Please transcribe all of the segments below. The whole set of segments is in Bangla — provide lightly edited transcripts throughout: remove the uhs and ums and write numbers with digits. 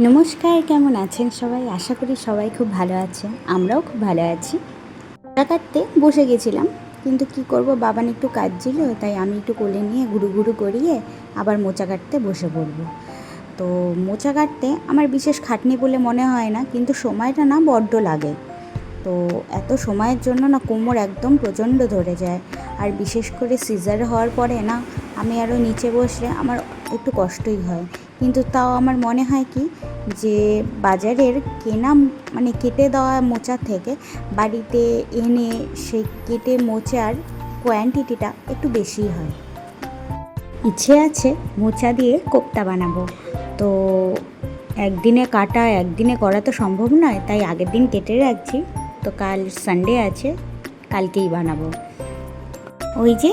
নমস্কার, কেমন আছেন সবাই? আশা করি সবাই খুব ভালো আছে। আমরাও খুব ভালো আছি। মোচা কাটতে বসে গেছিলাম, কিন্তু কি করব, বাবান একটু কাজ ছিল, তাই আমি একটু কোলে নিয়ে ঘুরু ঘুরু করিয়ে আবার মোচা কাটতে বসে পড়ব। তো মোচা কাটতে আমার বিশেষ খাটনি বলে মনে হয় না, কিন্তু সময়টা না বড্ড লাগে। তো এত সময়ের জন্য না কোমর একদম প্রচণ্ড ধরে যায়। আর বিশেষ করে সিজার হওয়ার পরে না আমি আরও নিচে বসলে আমার একটু কষ্টই হয়। কিন্তু তাও আমার মনে হয় কি, যে বাজারের কেনা মানে কেটে দেওয়া মোচার থেকে বাড়িতে এনে সেই কেটে মোচার কোয়ান্টিটিটা একটু বেশিই হয়। ইচ্ছে আছে মোচা দিয়ে কোপ্তা বানাবো। তো একদিনে কাটা একদিনে করা তো সম্ভব নয়, তাই আগের দিন কেটে রাখছি। তো কাল সানডে আছে, কালকেই বানাবো। ওই যে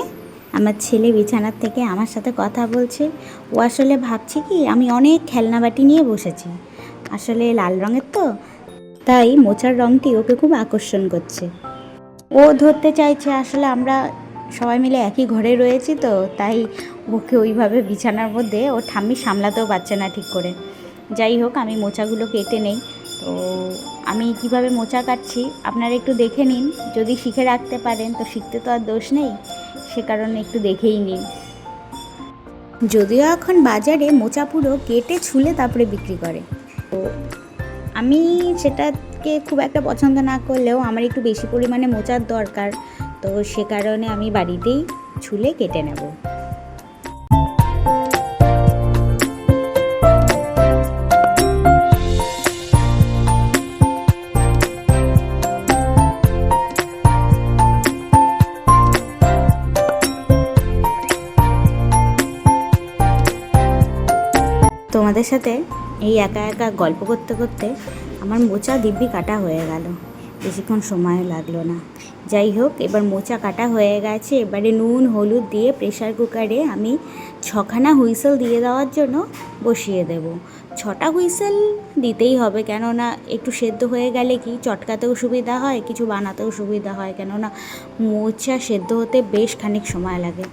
আমার ছেলে বিছানার থেকে আমার সাথে কথা বলছে। ও আসলে ভাবছে কি, আমি অনেক খেলনা বাটি নিয়ে বসেছি, আসলে লাল রঙের তো, তাই মোচার রঙটি ওকে খুব আকর্ষণ করছে। ও ধরতে চাইছে, আসলে আমরা সবাই মিলে একই ঘরে রয়েছি তো, তাই ওকে ওইভাবে বিছানার মধ্যে ও ঠাম্মি সামলাতেও পারছে না ঠিক করে। যাই হোক, আমি মোচাগুলো কেটে নেই। তো আমি কিভাবে মোচা কাটছি আপনারা একটু দেখে নিন। যদি শিখে রাখতে পারেন তো শিখতে তো আর দোষ নেই, সে কারণে একটু দেখেই নিন। যদিও এখন বাজারে মোচা পুরো কেটে ছুলে তারপরে বিক্রি করে, তো আমি সেটাকে খুব একটা পছন্দ না করলেও আমার একটু বেশি পরিমাণে মোচার দরকার, তো সে কারণে আমি বাড়িতেই ছুলে কেটে নেব। তোমাদের সাথে এই একা একা গল্প করতে করতে আমার মোচা দিব্যি কাটা হয়ে গেল, বেশিক্ষণ সময় লাগলো না। যাই হোক, এবার মোচা কাটা হয়ে গেছে। এবারে নুন হলুদ দিয়ে প্রেশার কুকারে আমি 6খানা হুইসেল দিয়ে দেওয়ার জন্য বসিয়ে দেব। 6টা হুইসেল দিতেই হবে, কেননা একটু সেদ্ধ হয়ে গেলে কি চটকাতেও সুবিধা হয়, কিছু বানাতেও সুবিধা হয়, কেননা মোচা সেদ্ধ হতে বেশ খানিক সময় লাগে।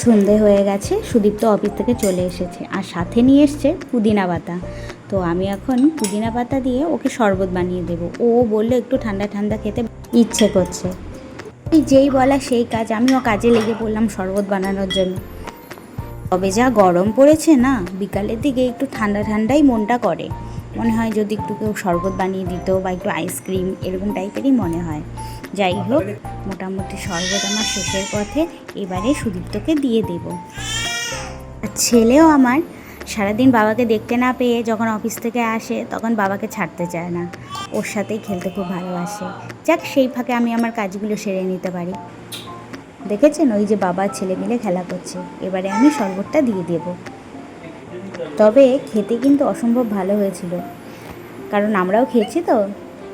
সন্ধে হয়ে গেছে, সুদীপ্ত অফিস থেকে চলে এসেছে, আর সাথে নিয়ে এসছে পুদিনা পাতা। তো আমি এখন পুদিনা পাতা দিয়ে ওকে শরবত বানিয়ে দেবো। ও বললো একটু ঠান্ডা ঠান্ডা খেতে ইচ্ছে করছে। এই যেই বলা সেই কাজ, আমিও কাজে লেগে পড়লাম শরবত বানানোর জন্য। তবে যা গরম পড়েছে না, বিকালের দিকে একটু ঠান্ডা ঠান্ডাই মনটা করে। মনে হয় যদি একটু কেউ শরবত বানিয়ে দিত বা একটু আইসক্রিম, এরকম টাইপেরই মনে হয়। যাই হোক, মোটামুটি শরবত আমার শেষের পথে, এবারে সুদীপ্তকে দিয়ে দেব। ছেলেও আমার সারাদিন বাবাকে দেখতে না পেয়ে যখন অফিস থেকে আসে তখন বাবাকে ছাড়তে চায় না, ওর সাথেই খেলতে খুব ভালোবাসে। যাক, সেই ফাঁকে আমি আমার কাজগুলো সেরে নিতে পারি। দেখেছেন, ওই যে বাবা ছেলে মিলে খেলা করছে। এবারে আমি শরবতটা দিয়ে দেব। তবে খেতে কিন্তু অসম্ভব ভালো হয়েছিল, কারণ আমরাও খেয়েছি তো,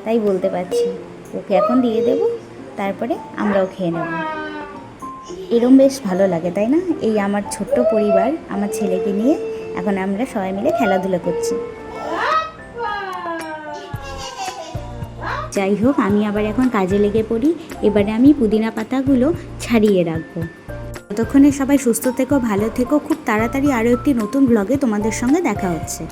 তাই বলতে পারছি। ওকে এখন দিয়ে দেব, তারপরে আমরাও খেয়ে নেব। এরম বেশ ভালো লাগে, তাই না? এই আমার ছোট্ট পরিবার, আমার ছেলেকে নিয়ে এখন আমরা সবাই মিলে খেলাধুলা করছি। যাই হোক, আমি আবার এখন কাজে লেগে পড়ি। এবারে আমি পুদিনা পাতাগুলো ছাড়িয়ে রাখবো। ততক্ষণে সবাই সুস্থ থেকো, ভালো থেকো। খুব তাড়াতাড়ি আরও একটি নতুন ব্লগে তোমাদের সঙ্গে দেখা হচ্ছে।